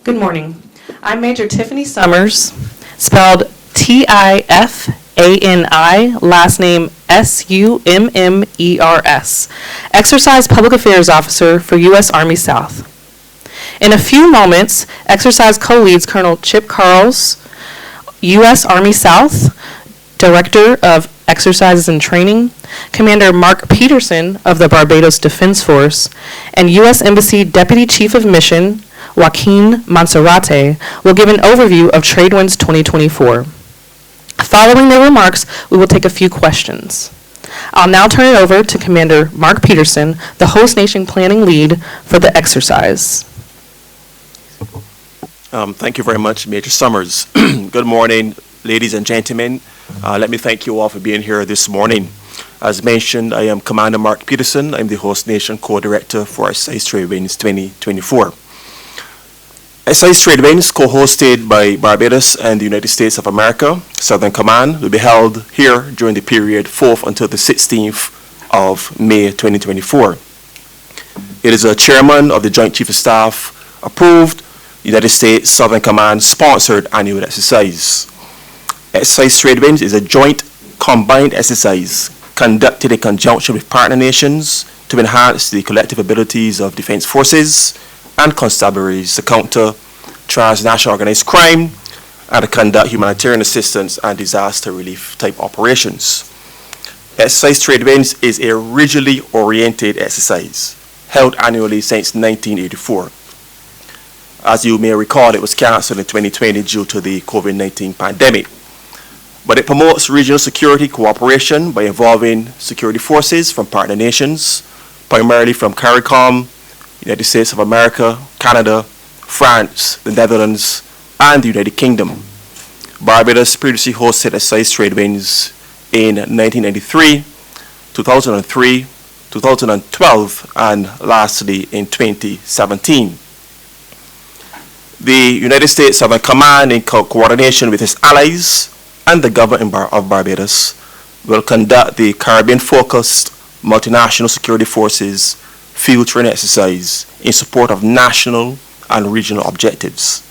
Good morning. I'm Major Tifani Summers, spelled Tifani, last name Summers, Exercise Public Affairs Officer for U.S. Army South. In a few moments, Exercise co-leads Colonel Chip Karels, U.S. Army South, Director of Exercises and Training, Commander Mark Peterson of the Barbados Defence Force, and U.S. Embassy Deputy Chief of Mission, Joaquin Monserrate, will give an overview of Tradewinds 2024. Following their remarks, we will take a few questions. I'll now turn it over to Commander Mark Peterson, the host nation planning lead for the exercise. Thank you very much, Major Summers. Good morning, ladies and gentlemen. Let me thank you all for being here this morning. As mentioned, I am Commander Mark Peterson. I'm the host nation co-director for Exercise Tradewinds 2024. Exercise Tradewinds, co-hosted by Barbados and the United States of America, Southern Command, will be held here during the period 4th until the 16th of May 2024. It is a chairman of the Joint Chief of Staff approved United States Southern Command sponsored annual exercise. Exercise Tradewinds is a joint combined exercise conducted in conjunction with partner nations to enhance the collective abilities of defense forces and constabularies to counter transnational organized crime and to conduct humanitarian assistance and disaster relief type operations. Exercise Tradewinds is a regionally oriented exercise held annually since 1984. As you may recall, it was cancelled in 2020 due to the COVID-19 pandemic. But it promotes regional security cooperation by involving security forces from partner nations, primarily from CARICOM, United States of America, Canada, France, the Netherlands, and the United Kingdom. Barbados previously hosted Exercise Tradewinds in 1993, 2003, 2012, and lastly in 2017. The United States Southern Command, in coordination with its allies and the government of Barbados, will conduct the Caribbean-focused multinational security forces field training exercise in support of national and regional objectives.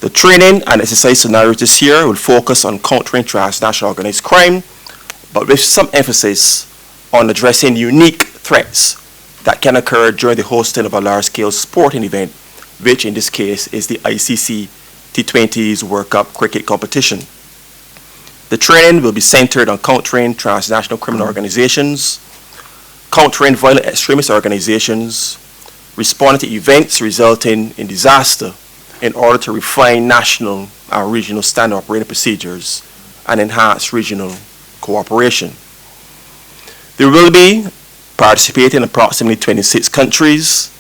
The training and exercise scenarios this year will focus on countering transnational organized crime, but with some emphasis on addressing unique threats that can occur during the hosting of a large-scale sporting event, which in this case is the ICC T20's World Cup cricket competition. The training will be centered on countering transnational criminal organizations, countering violent extremist organizations, responding to events resulting in disaster in order to refine national and regional standard operating procedures and enhance regional cooperation. There will be participating in approximately 26 countries,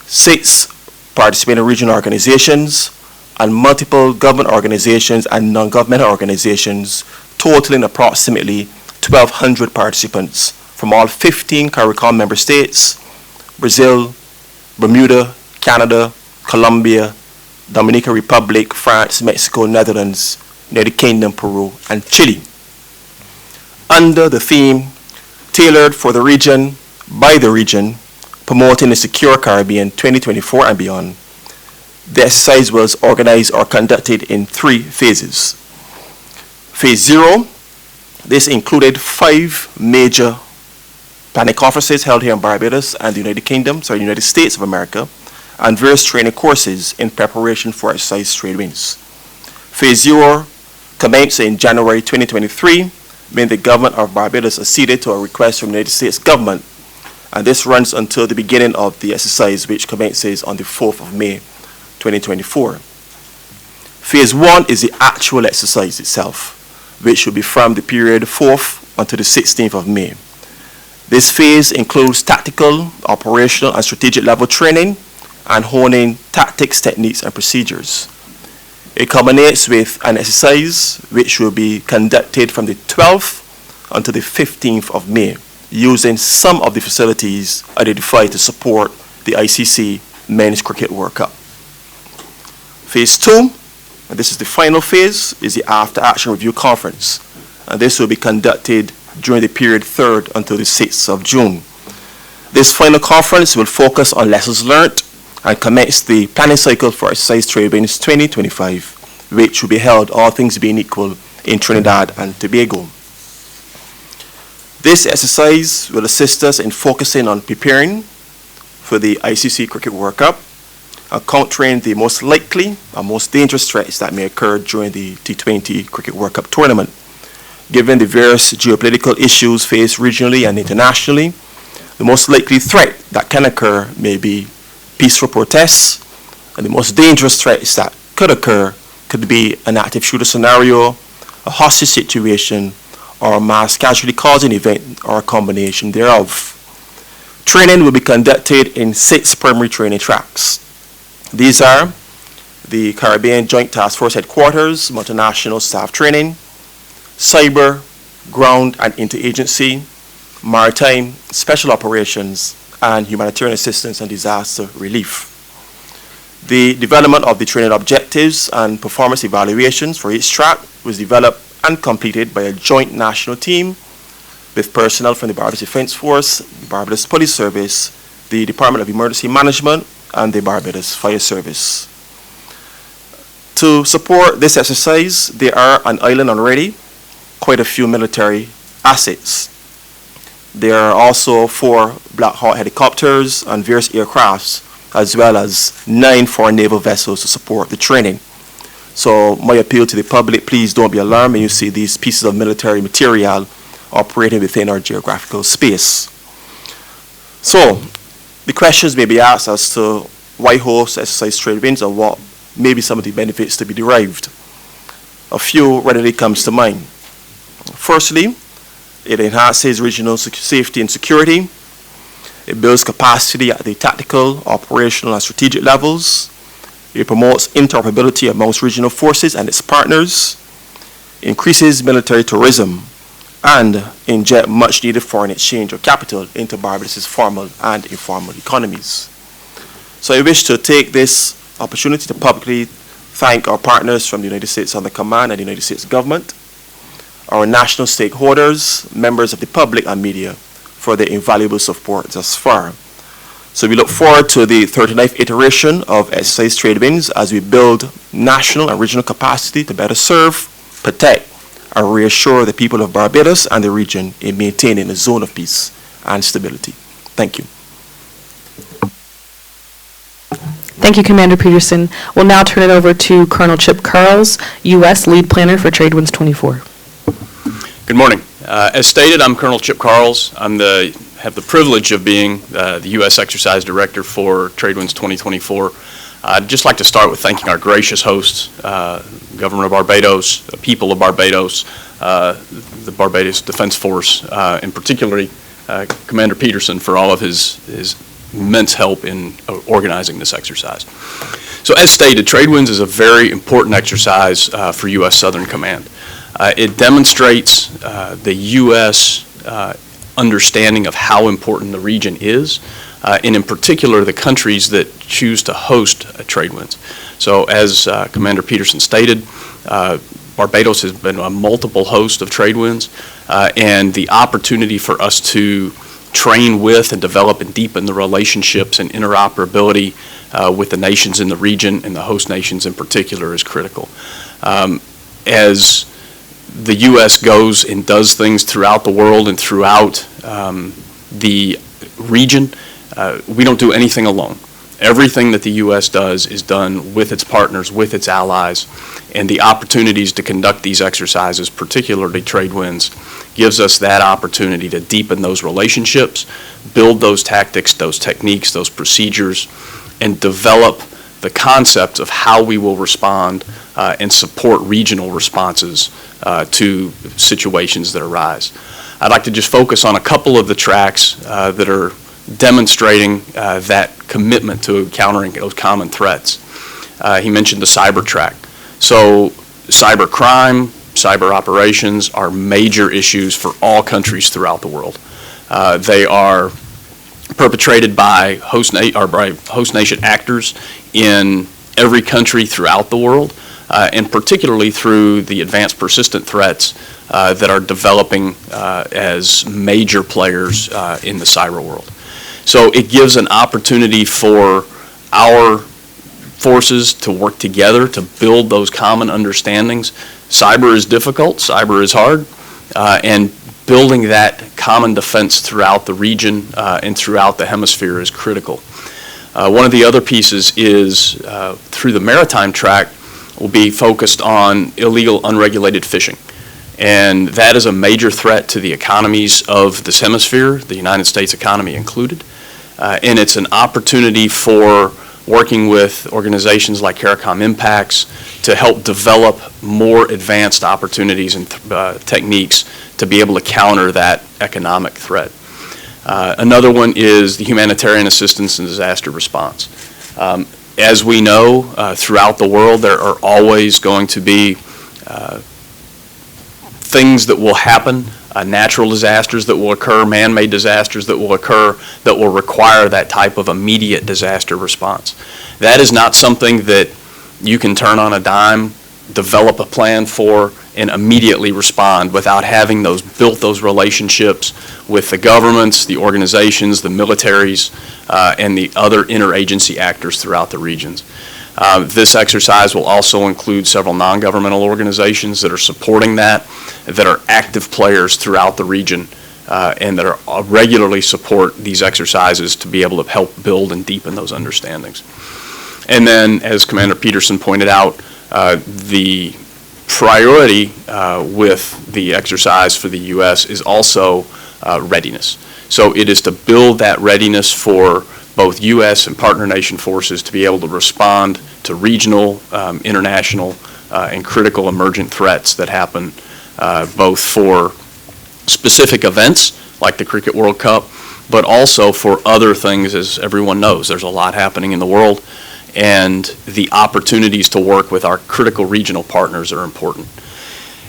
6 participating regional organizations, and multiple government organizations and non-governmental organizations, totaling approximately 1,200 participants from all 15 CARICOM member states, Brazil, Bermuda, Canada, Colombia, Dominican Republic, France, Mexico, Netherlands, United Kingdom, Peru, and Chile. Under the theme, Tailored for the Region, by the Region, Promoting the Secure Caribbean 2024 and beyond, the exercise was organized or conducted in 3 phases. Phase 0, this included 5 major planning conferences held here in Barbados and the United States of America, and various training courses in preparation for Exercise Tradewinds. Phase 0 commenced in January 2023, when the government of Barbados acceded to a request from the United States government, and this runs until the beginning of the exercise, which commences on the 4th of May 2024. Phase 1 is the actual exercise itself, which will be from the period 4th until the 16th of May. This phase includes tactical, operational, and strategic level training and honing tactics, techniques, and procedures. It culminates with an exercise which will be conducted from the 12th until the 15th of May, using some of the facilities identified to support the ICC Men's Cricket World Cup. Phase 2, and this is the final phase, is the After Action Review Conference, and this will be conducted during the period 3rd until the 6th of June. This final conference will focus on lessons learned and commence the planning cycle for Exercise Tradewinds 2025, which will be held, all things being equal, in Trinidad and Tobago. This exercise will assist us in focusing on preparing for the ICC Cricket World Cup and countering the most likely and most dangerous threats that may occur during the T20 Cricket World Cup tournament. Given the various geopolitical issues faced regionally and internationally, the most likely threat that can occur may be peaceful protests, and the most dangerous threats that could occur could be an active shooter scenario, a hostage situation, or a mass casualty causing event, or a combination thereof. Training will be conducted in 6 primary training tracks. These are the Caribbean Joint Task Force Headquarters, Multinational Staff Training, Cyber, Ground and Interagency, Maritime, Special Operations, and Humanitarian Assistance and Disaster Relief. The development of the training objectives and performance evaluations for each track was developed and completed by a joint national team with personnel from the Barbados Defence Force, the Barbados Police Service, the Department of Emergency Management, and the Barbados Fire Service. To support this exercise, there are on island already quite a few military assets. There are also 4 Black Hawk helicopters and various aircrafts, as well as 9 foreign naval vessels to support the training. So my appeal to the public, please don't be alarmed when you see these pieces of military material operating within our geographical space. So the questions may be asked as to why host Exercise Tradewinds and what may be some of the benefits to be derived. A few readily comes to mind. Firstly, it enhances regional safety and security. It builds capacity at the tactical, operational, and strategic levels. It promotes interoperability amongst regional forces and its partners, increases military tourism, and inject much needed foreign exchange or capital into Barbados' formal and informal economies. So I wish to take this opportunity to publicly thank our partners from the United States Southern Command and the United States government, our national stakeholders, members of the public and media for their invaluable support thus far. So we look forward to the 39th iteration of Exercise Tradewinds as we build national and regional capacity to better serve, protect, and reassure the people of Barbados and the region in maintaining a zone of peace and stability. Thank you. Thank you, Commander Peterson. We'll now turn it over to Colonel Chip Karels, U.S. Lead Planner for Tradewinds 24. Good morning. As stated, I'm Colonel Chip Karels. I have the privilege of being the U.S. Exercise Director for Tradewinds 2024. I'd just like to start with thanking our gracious hosts, Government of Barbados, the people of Barbados, the Barbados Defence Force, and particularly Commander Peterson for all of his immense help in organizing this exercise. So as stated, Tradewinds is a very important exercise for U.S. Southern Command. It demonstrates the U.S. Understanding of how important the region is, and in particular the countries that choose to host Tradewinds. So as Commander Peterson stated, Barbados has been a multiple host of Tradewinds, and the opportunity for us to train with and develop and deepen the relationships and interoperability with the nations in the region and the host nations in particular is critical. As the U.S. goes and does things throughout the world and throughout the region, we don't do anything alone. Everything that the U.S. does is done with its partners, with its allies, and the opportunities to conduct these exercises, particularly Tradewinds, gives us that opportunity to deepen those relationships, build those tactics, those techniques, those procedures, and develop the concept of how we will respond and support regional responses to situations that arise. I'd like to just focus on a couple of the tracks that are demonstrating that commitment to countering those common threats. He mentioned the cyber track. So cyber crime, cyber operations are major issues for all countries throughout the world. They are perpetrated by host nation actors in every country throughout the world, and particularly through the advanced persistent threats that are developing as major players in the cyber world. So it gives an opportunity for our forces to work together to build those common understandings. Cyber is difficult, cyber is hard, and building that common defense throughout the region and throughout the hemisphere is critical. One of the other pieces is through the maritime track will be focused on illegal unregulated fishing. And that is a major threat to the economies of this hemisphere, the United States economy included. And it's an opportunity for working with organizations like CARICOM Impacts to help develop more advanced opportunities and techniques to be able to counter that economic threat. Another one is the humanitarian assistance and disaster response. As we know, throughout the world, there are always going to be things that will happen, natural disasters that will occur, man-made disasters that will occur that will require that type of immediate disaster response. That is not something that you can turn on a dime, develop a plan for, and immediately respond without having built those relationships with the governments, the organizations, the militaries, and the other interagency actors throughout the regions. This exercise will also include several non-governmental organizations that are supporting that are active players throughout the region and that are regularly support these exercises to be able to help build and deepen those understandings. And then, as Commander Peterson pointed out, the priority with the exercise for the U.S. is also readiness. So it is to build that readiness for both U.S. and partner nation forces to be able to respond to regional, international, and critical emergent threats that happen both for specific events like the Cricket World Cup, but also for other things. As everyone knows, there's a lot happening in the world, and the opportunities to work with our critical regional partners are important.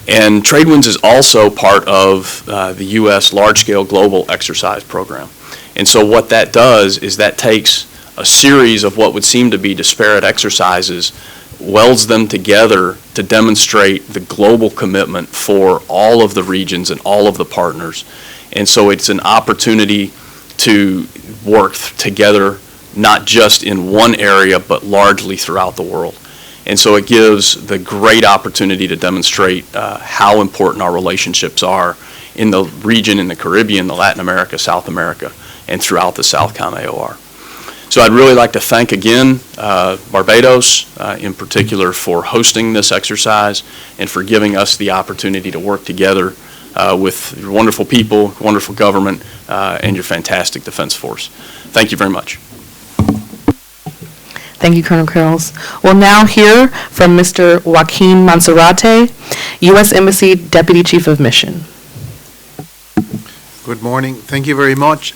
And Tradewinds is also part of the U.S. large-scale global exercise program. And so what that does is that takes a series of what would seem to be disparate exercises, welds them together to demonstrate the global commitment for all of the regions and all of the partners. And so it's an opportunity to work together, not just in one area, but largely throughout the world. And so it gives the great opportunity to demonstrate how important our relationships are in the region, in the Caribbean, the Latin America, South America, and throughout the SOUTHCOM AOR. So I'd really like to thank again Barbados in particular for hosting this exercise and for giving us the opportunity to work together with your wonderful people, wonderful government, and your fantastic Defense Force. Thank you very much. Thank you, Colonel Karels. We'll now hear from Mr. Joaquin Monserrate, U.S. Embassy Deputy Chief of Mission. Good morning. Thank you very much.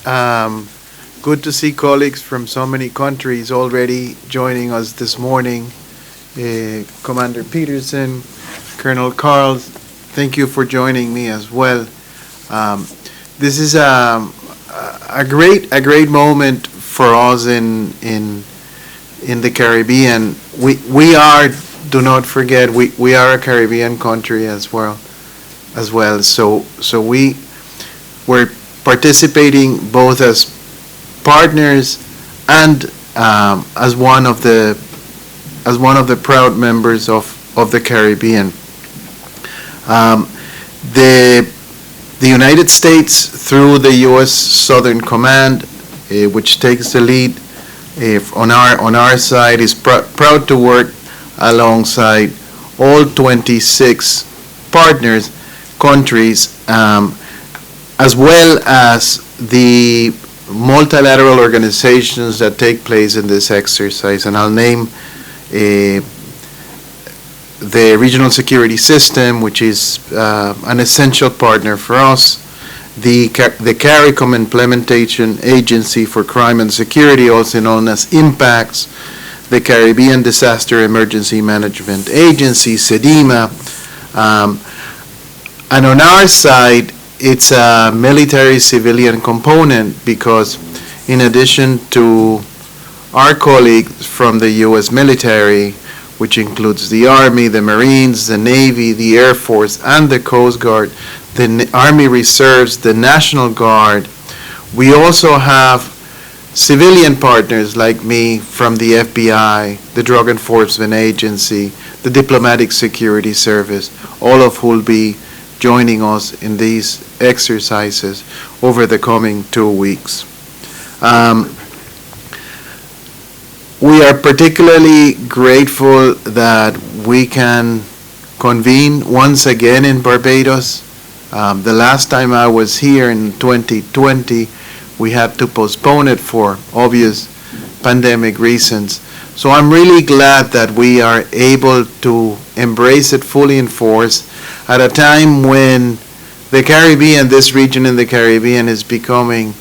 Good to see colleagues from so many countries already joining us this morning. Commander Peterson, Colonel Karels, thank you for joining me as well. This is a great moment for us in the Caribbean. We are, do not forget, we are a Caribbean country as well. So we're participating both as partners and as one of the proud members of the Caribbean. The United States, through the U.S. Southern Command, which takes the lead on our side, is proud to work alongside all 26 partners countries, as well as the multilateral organizations that take place in this exercise. And I'll name the Regional Security System, which is an essential partner for us, the CARICOM Implementation Agency for Crime and Security, also known as IMPACTS, the Caribbean Disaster Emergency Management Agency, CEDIMA, and on our side, it's a military-civilian component because in addition to our colleagues from the U.S. military, which includes the Army, the Marines, the Navy, the Air Force, and the Coast Guard, the Army Reserves, the National Guard, we also have civilian partners like me from the FBI, the Drug Enforcement Agency, the Diplomatic Security Service, all of who will be joining us in these exercises over the coming 2 weeks. We are particularly grateful that we can convene once again in Barbados. The last time I was here in 2020, we had to postpone it for obvious pandemic reasons. So I'm really glad that we are able to embrace it fully in force at a time when the Caribbean, this region in the Caribbean, is becoming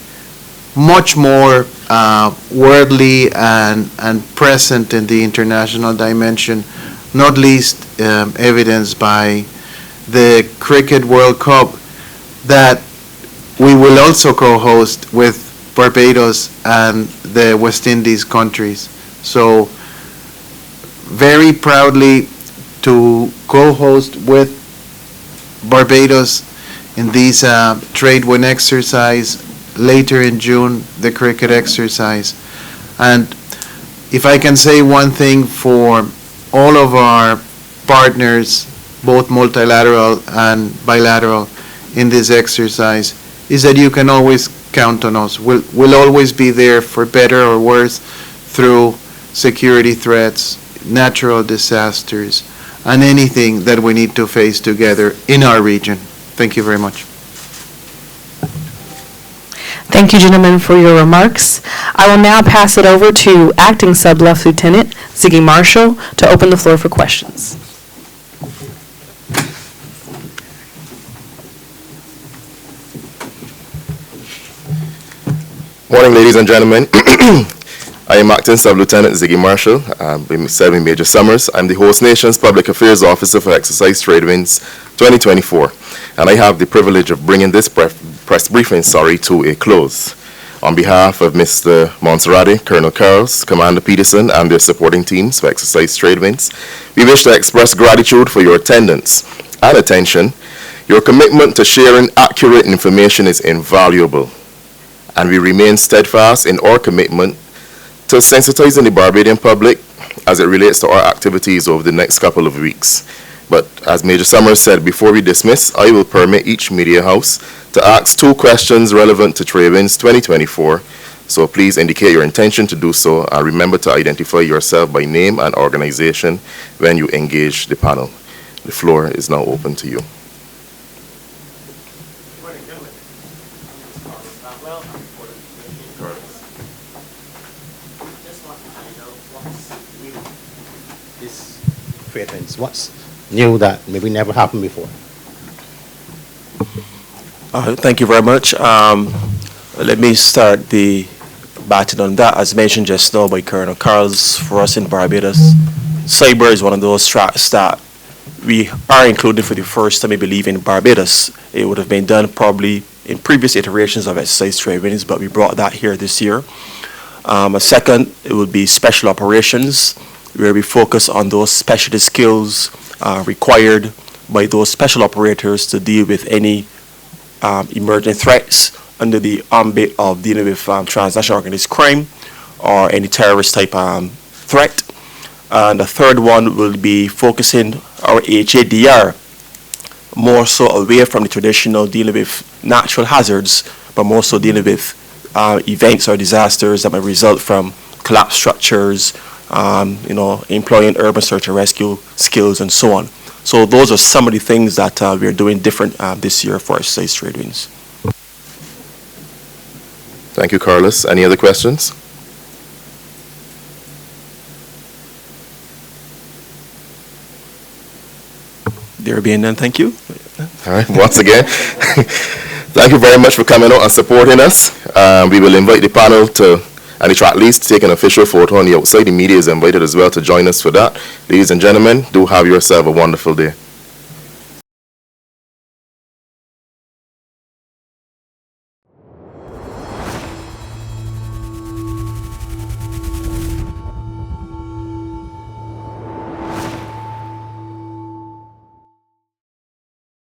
much more worldly and present in the international dimension, not least evidenced by the Cricket World Cup that we will also co-host with Barbados and the West Indies countries. So very proudly to co-host with Barbados in these Tradewinds exercise later in June, the cricket exercise. And if I can say one thing for all of our partners, both multilateral and bilateral, in this exercise, is that you can always count on us. We'll always be there for better or worse through security threats, natural disasters, and anything that we need to face together in our region. Thank you very much. Thank you, gentlemen, for your remarks. I will now pass it over to Acting Sub-Lieutenant Ziggy Marshall to open the floor for questions. Morning, ladies and gentlemen. I am Acting Sub-Lieutenant Ziggy Marshall. I've been serving Major Summers. I'm the host nation's Public Affairs Officer for Exercise Tradewinds 2024, and I have the privilege of bringing this press briefing to a close. On behalf of Mr. Monserrate, Colonel Karels, Commander Peterson, and their supporting teams for Exercise Tradewinds, we wish to express gratitude for your attendance and attention. Your commitment to sharing accurate information is invaluable, and we remain steadfast in our commitment to sensitizing the Barbadian public as it relates to our activities over the next couple of weeks. But as Major Summers said, before we dismiss, I will permit each media house to ask 2 questions relevant to Tradewinds 2024. So please indicate your intention to do so, and remember to identify yourself by name and organization when you engage the panel. The floor is now open to you. What's new that maybe never happened before? Thank you very much. Let me start the batting on that. As mentioned just now by Colonel Karels, for us in Barbados, cyber is one of those tracks that we are including for the first time, I believe, in Barbados. It would have been done probably in previous iterations of Exercise Tradewinds, but we brought that here this year. A second, it would be special operations, where we focus on those specialist skills required by those special operators to deal with any emerging threats under the ambit of dealing with transnational organized crime or any terrorist type threat. And the third one will be focusing our HADR more so away from the traditional dealing with natural hazards, but more so dealing with events or disasters that may result from collapsed structures, employing urban search and rescue skills and so on. So those are some of the things that we're doing different this year for Exercise Tradewinds. Thank you, Karels. Any other questions? There being none, thank you. All right, once again, thank you very much for coming out and supporting us. We will invite the panel to, and the track leads, to take an official photo on the outside. The media is invited as well to join us for that. Ladies and gentlemen, do have yourself a wonderful day.